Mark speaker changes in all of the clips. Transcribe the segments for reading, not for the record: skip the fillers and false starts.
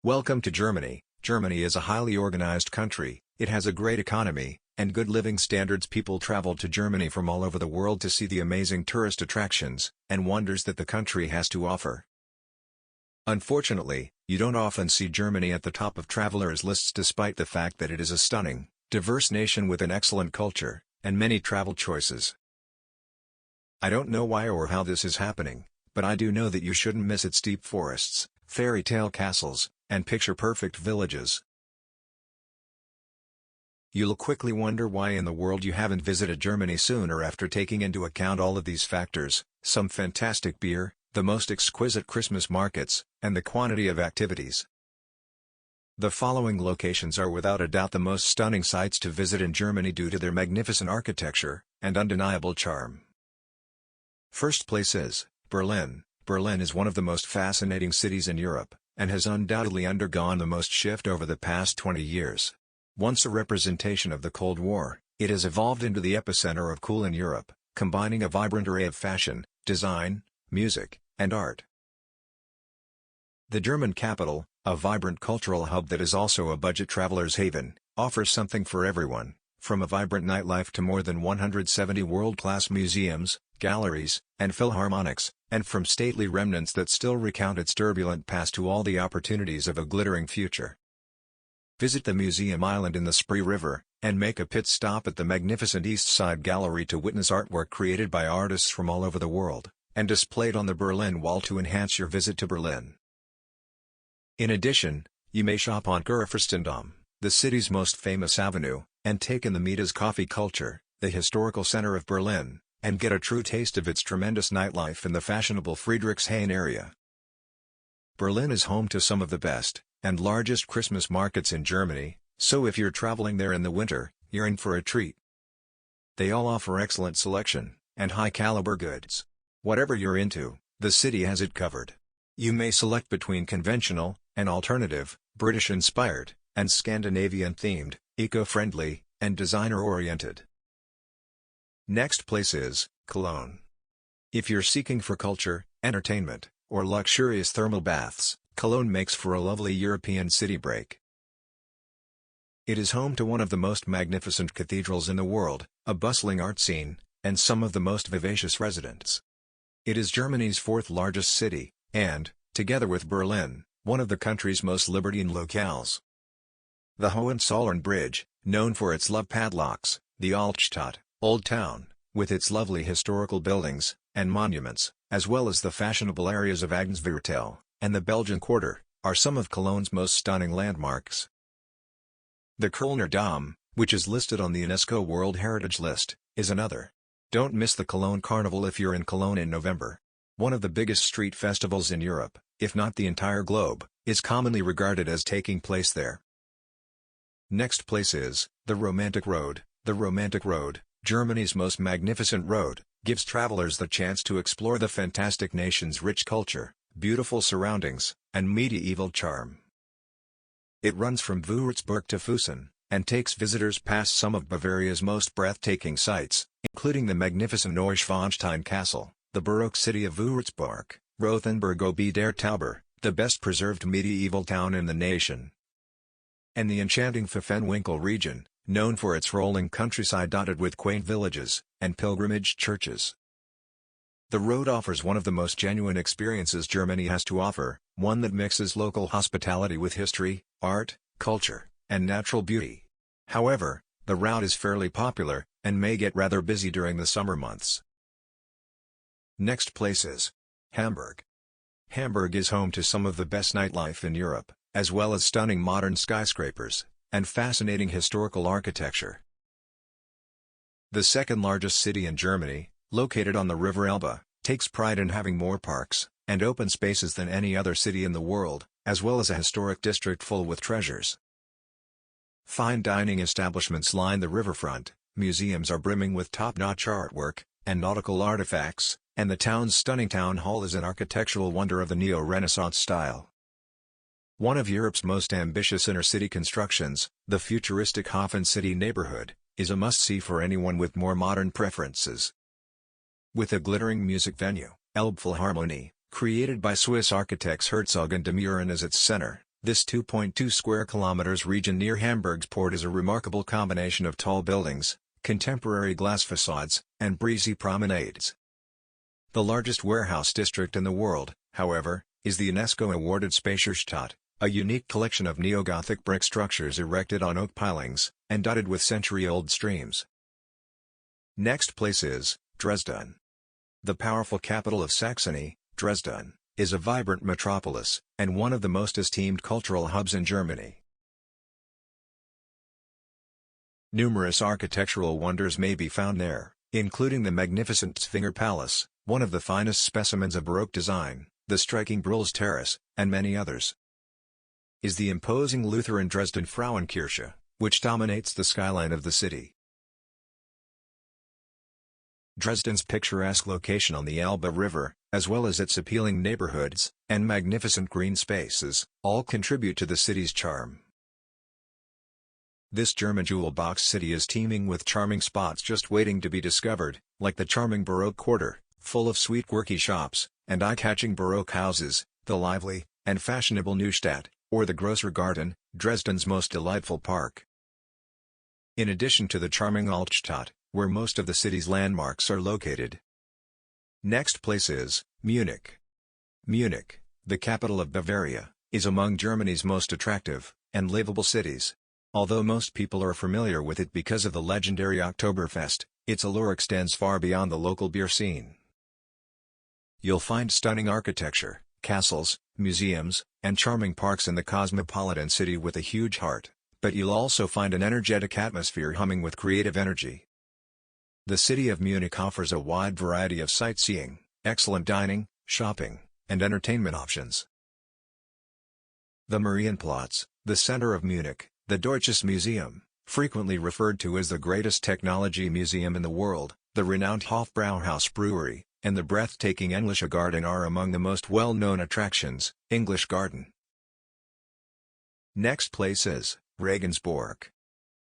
Speaker 1: Welcome to Germany. Germany is a highly organized country, it has a great economy, and good living standards. People travel to Germany from all over the world to see the amazing tourist attractions and wonders that the country has to offer. Unfortunately, you don't often see Germany at the top of travelers' lists despite the fact that it is a stunning, diverse nation with an excellent culture, and many travel choices. I don't know why or how this is happening, but I do know that you shouldn't miss its deep forests, fairy tale castles, and picture-perfect villages. You'll quickly wonder why in the world you haven't visited Germany sooner after taking into account all of these factors: some fantastic beer, the most exquisite Christmas markets, and the quantity of activities. The following locations are without a doubt the most stunning sites to visit in Germany due to their magnificent architecture and undeniable charm. First place is Berlin. Berlin is one of the most fascinating cities in Europe, and has undoubtedly undergone the most shift over the past 20 years. Once a representation of the Cold War, it has evolved into the epicenter of cool in Europe, combining a vibrant array of fashion, design, music, and art. The German capital, a vibrant cultural hub that is also a budget traveler's haven, offers something for everyone, from a vibrant nightlife to more than 170 world-class museums, galleries, and philharmonics, and from stately remnants that still recount its turbulent past to all the opportunities of a glittering future. Visit the Museum Island in the Spree River, and make a pit stop at the magnificent East Side Gallery to witness artwork created by artists from all over the world, and displayed on the Berlin Wall to enhance your visit to Berlin. In addition, you may shop on Kurfürstendamm, the city's most famous avenue, and take in the Mieter's coffee culture, the historical center of Berlin, and get a true taste of its tremendous nightlife in the fashionable Friedrichshain area. Berlin is home to some of the best and largest Christmas markets in Germany, so if you're traveling there in the winter, you're in for a treat. They all offer excellent selection and high-caliber goods. Whatever you're into, the city has it covered. You may select between conventional and alternative, British-inspired, and Scandinavian-themed, eco-friendly, and designer-oriented. Next place is Cologne. If you're seeking for culture, entertainment, or luxurious thermal baths, Cologne makes for a lovely European city break. It is home to one of the most magnificent cathedrals in the world, a bustling art scene, and some of the most vivacious residents. It is Germany's fourth largest city, and, together with Berlin, one of the country's most libertine locales. The Hohenzollern Bridge, known for its love padlocks, the Altstadt, Old Town, with its lovely historical buildings and monuments, as well as the fashionable areas of Agensviertel and the Belgian Quarter, are some of Cologne's most stunning landmarks. The Kölner Dom, which is listed on the UNESCO World Heritage List, is another. Don't miss the Cologne Carnival if you're in Cologne in November. One of the biggest street festivals in Europe, if not the entire globe, is commonly regarded as taking place there. Next place is the Romantic Road. The Romantic Road, Germany's most magnificent road, gives travelers the chance to explore the fantastic nation's rich culture, beautiful surroundings, and medieval charm. It runs from Würzburg to Füssen, and takes visitors past some of Bavaria's most breathtaking sights, including the magnificent Neuschwanstein Castle, the Baroque city of Würzburg, Rothenburg ob der Tauber, the best-preserved medieval town in the nation, and the enchanting Pfaffenwinkel region, known for its rolling countryside dotted with quaint villages and pilgrimage churches. The road offers one of the most genuine experiences Germany has to offer, one that mixes local hospitality with history, art, culture, and natural beauty. However, the route is fairly popular, and may get rather busy during the summer months. Next place is Hamburg. Hamburg is home to some of the best nightlife in Europe, as well as stunning modern skyscrapers and fascinating historical architecture. The second largest city in Germany, located on the River Elbe, takes pride in having more parks and open spaces than any other city in the world, as well as a historic district full with treasures. Fine dining establishments line the riverfront, museums are brimming with top-notch artwork and nautical artifacts, and the town's stunning town hall is an architectural wonder of the neo-Renaissance style. One of Europe's most ambitious inner-city constructions, the futuristic Hafen City neighborhood, is a must-see for anyone with more modern preferences. With a glittering music venue, Elbphilharmonie, created by Swiss architects Herzog and de Meuron as its center, This 2.2 square kilometers region near Hamburg's port is a remarkable combination of tall buildings, contemporary glass facades, and breezy promenades. The largest warehouse district in the world, however, is the UNESCO-awarded Speicherstadt, a unique collection of neo-Gothic brick structures erected on oak pilings, and dotted with century-old streams. Next place is Dresden. The powerful capital of Saxony, Dresden, is a vibrant metropolis, and one of the most esteemed cultural hubs in Germany. Numerous architectural wonders may be found there, including the magnificent Zwinger Palace, one of the finest specimens of Baroque design, the striking Bruhl's Terrace, and many others. Is the imposing Lutheran Dresden Frauenkirche, which dominates the skyline of the city. Dresden's picturesque location on the Elbe River, as well as its appealing neighborhoods, and magnificent green spaces, all contribute to the city's charm. This German jewel box city is teeming with charming spots just waiting to be discovered, like the charming Baroque Quarter, full of sweet quirky shops, and eye-catching Baroque houses, the lively and fashionable Neustadt, or the Grosser Garten, Dresden's most delightful park. In addition to the charming Altstadt, where most of the city's landmarks are located. Next place is Munich. Munich, the capital of Bavaria, is among Germany's most attractive and livable cities. Although most people are familiar with it because of the legendary Oktoberfest, its allure extends far beyond the local beer scene. You'll find stunning architecture, castles, museums, and charming parks in the cosmopolitan city with a huge heart, but you'll also find an energetic atmosphere humming with creative energy. The city of Munich offers a wide variety of sightseeing, excellent dining, shopping, and entertainment options. The Marienplatz, the center of Munich, the Deutsches Museum, frequently referred to as the greatest technology museum in the world, the renowned Hofbrauhaus Brewery, and the breathtaking Englische Garden are among the most well-known attractions. English Garden. Next place is Regensburg.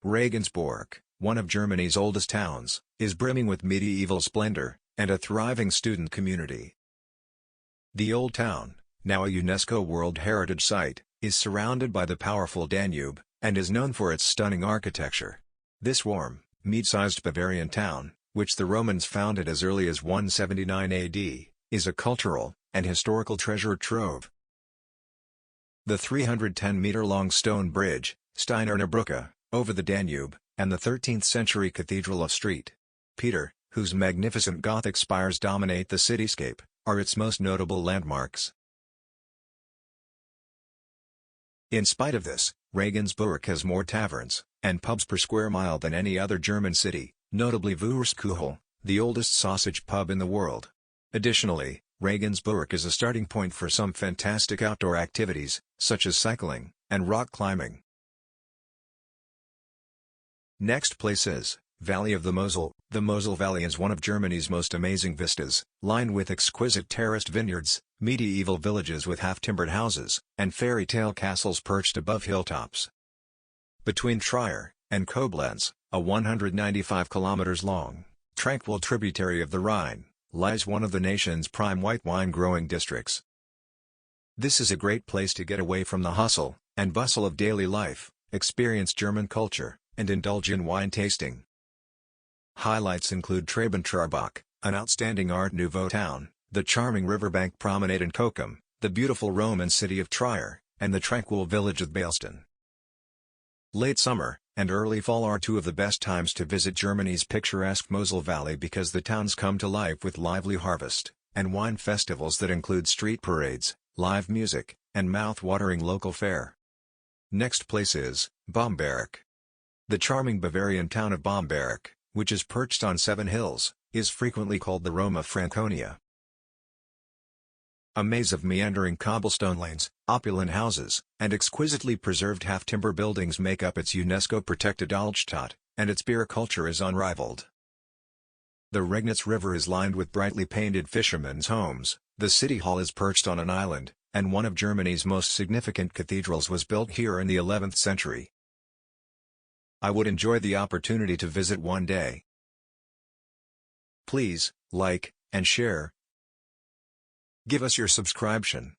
Speaker 1: Regensburg, one of Germany's oldest towns, is brimming with medieval splendor, and a thriving student community. The Old Town, now a UNESCO World Heritage Site, is surrounded by the powerful Danube, and is known for its stunning architecture. This warm, mid-sized Bavarian town, which the Romans founded as early as 179 AD, is a cultural and historical treasure trove. The 310-meter-long stone bridge, Steinerne Brücke, over the Danube, and the 13th-century Cathedral of St. Peter, whose magnificent Gothic spires dominate the cityscape, are its most notable landmarks. In spite of this, Regensburg has more taverns and pubs per square mile than any other German city, notably Wurstkuchel, the oldest sausage pub in the world. Additionally, Regensburg is a starting point for some fantastic outdoor activities, such as cycling and rock climbing. Next place is Valley of the Mosel. The Mosel Valley is one of Germany's most amazing vistas, lined with exquisite terraced vineyards, medieval villages with half-timbered houses, and fairy tale castles perched above hilltops. Between Trier and Koblenz, a 195 kilometers long, tranquil tributary of the Rhine, lies one of the nation's prime white wine growing districts. This is a great place to get away from the hustle and bustle of daily life, experience German culture, and indulge in wine tasting. Highlights include Trabantarbach, an outstanding Art Nouveau town, the charming riverbank promenade in Kochum, the beautiful Roman city of Trier, and the tranquil village of Beilstein. Late summer and early fall are two of the best times to visit Germany's picturesque Mosel Valley because the towns come to life with lively harvest and wine festivals that include street parades, live music, and mouth-watering local fare. Next place is Bamberg. The charming Bavarian town of Bamberg, which is perched on 7 hills, is frequently called the Rome of Franconia. A maze of meandering cobblestone lanes, opulent houses, and exquisitely preserved half-timber buildings make up its UNESCO-protected Altstadt, and its beer culture is unrivaled. The Regnitz River is lined with brightly painted fishermen's homes, the city hall is perched on an island, and one of Germany's most significant cathedrals was built here in the 11th century. I would enjoy the opportunity to visit one day. Please, like and share. Give us your subscription.